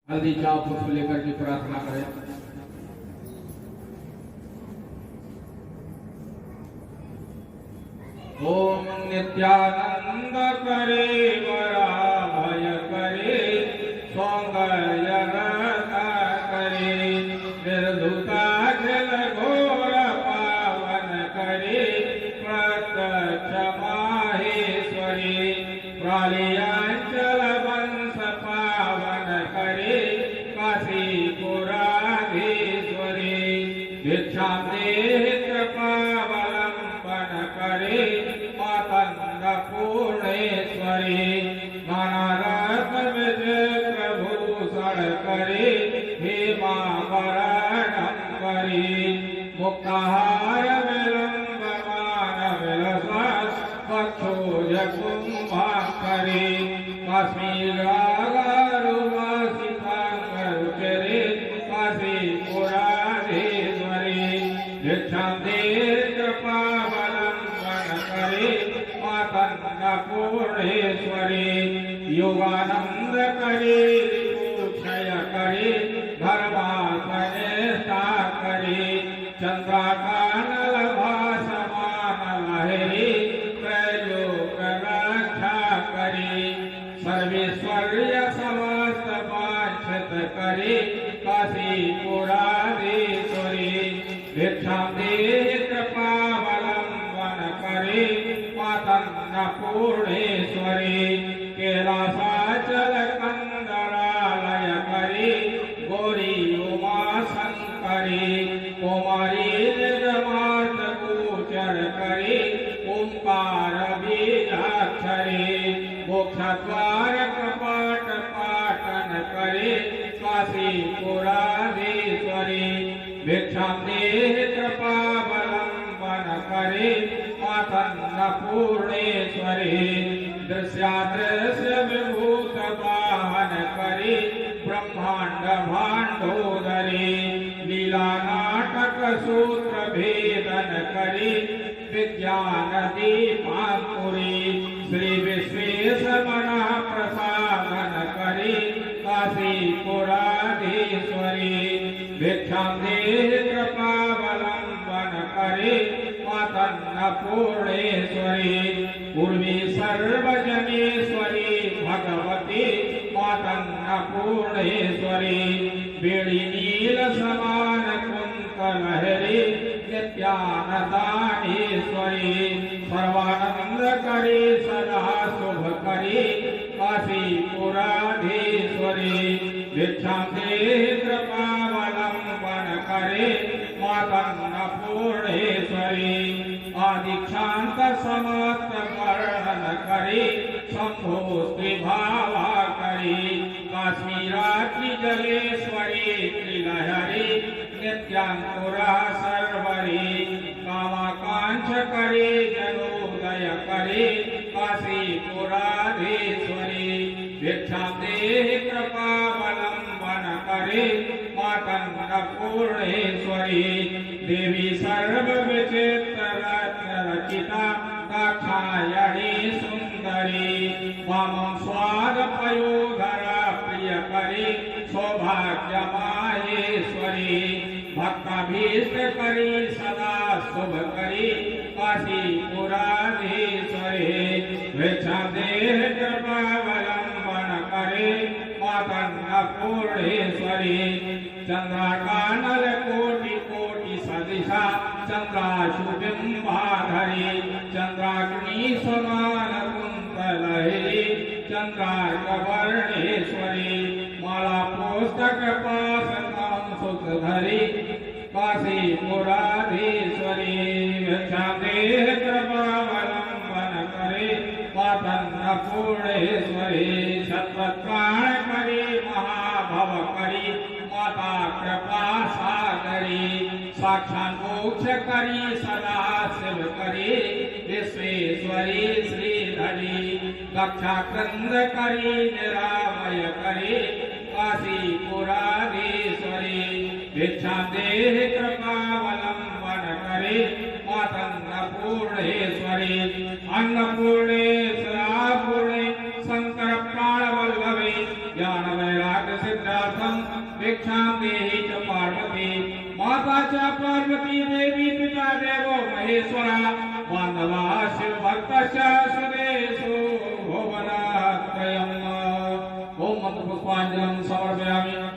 हल्दी चाव पुष्प लेकर के प्रार्थना करें। ओम नित्यानंद करे वरा भय करे सौंदर्य करे निर्धुताखिल घोर पावन करे प्रत्यक्ष माहेश्वरी प्रालियांचल वंश पावन करे काशीपुराधीश्वरी भिक्षां देहि कृपावलंबन करे पूर्णेश्वरी नानारत्न विजय प्रभूषण करे हेमावरणं करे मुक्ताहार विलंबमान विलसास वक्षोज कुंभाकरे काश्मीरागारुवासी पांगरुचिरे काशीपुराधीश्वरी भिक्षां देहि कृपावलंबन करे पूर्णेश्वरी योगानंद करे क्षय करे धर्मात्मनिष्ठा करे चंद्राकानल भासमान लहरी त्रैलोक रक्षा करे सर्वेश्वर्य समस्त वांछित करे काशीपुराधीश्वरी भिक्षां देहि कृपावलंबन करे पूर्णेश्वरी कैलासाचल कंदरालय करे गौरी उमा शंकरी कुमारी निर्मात गोचर करे ओंकार बीजाक्षरी मोक्षद्वार कपाट पाटन करे काशीपुराधीश्वरी भिक्षां देहि कृपावलंबन करे पूर्णेश्वरी दृश्यादृश्य विभूत वाहन करे ब्रह्मांड भांडोदरी लीला नाटक सूत्र भेदन करे विज्ञान दीपांकुरी श्री विश्वेशमना प्रसादन करे काशीपुराधीश्वरी भिक्षां देहि कृपावलंबन करे पूर्णेश्वरी पूर्वी सर्वजनेश्वरी भगवती पूर्णेश्वरी बेड़ी नील समान कुंत लहरी नित्यानदानेश्वरी सर्वानंद करे सदा शुभ करे काशीपुराधीश्वरी भिक्षां देहि कृपावलंबन करे पूर्णेश्वरी आदिक्षांत समस्त वर्णन करे शंभो त्रिभावा करे काश्मीरात्रि जलेश्वरी त्रिलहरी नित्यांकुरा सर्वरी कामाकांक्ष करे जनोदय करे काशीपुराधीश्वरी भिक्षां देहि कृपावलंबन करे पूर्णेश्वरी देवी सर्व विचित्र रत्न रचिता दाक्षायणी सुंदरी मम स्वाद पयोधरा प्रिय करे सौभाग्य माहेश्वरी भक्ताभीष्ट करी सदा शुभ करी काशीपुराधीश्वरी भिक्षां देहि कृपावलंबन करे पूर्णेश्वरी चंद्राकानल कोटि कोटि सदिशा चंद्राशुबिंबाधरी चंद्राग्नि समान कुंत लहरी चंद्रार्कवर्णेश्वरी माला पुस्तक पास नाम सुख धरी काशीपुराधीश्वरी भिक्षां देहि कृपावलंबन करे पूर्णेश्वरी सत्वत्राण करे महाभव करी माता कृपा सागरी साक्षात् मोक्ष करी सदा शिव करी विश्वेश्वरी श्रीधरी दक्षा क्रंद करी निरामय करी काशीपुराधीश्वरी भिक्षां देहि कृपावलंबन करे पूर्णेश्वरी अन्नपूर्णेश्वरापूर्णे शंकर प्राण वल्लभे ज्ञान वैराग्य सिद्धार्थ पूजार्थं भिक्षां देहि च पार्वती माता च पार्वती देवी पिता देवो महेश्वरा बान्धवा शिवभक्तश्च सुदेशो भुवनात्रयम्। ओम मंत्र पुष्पांजलिं समर्पयामि।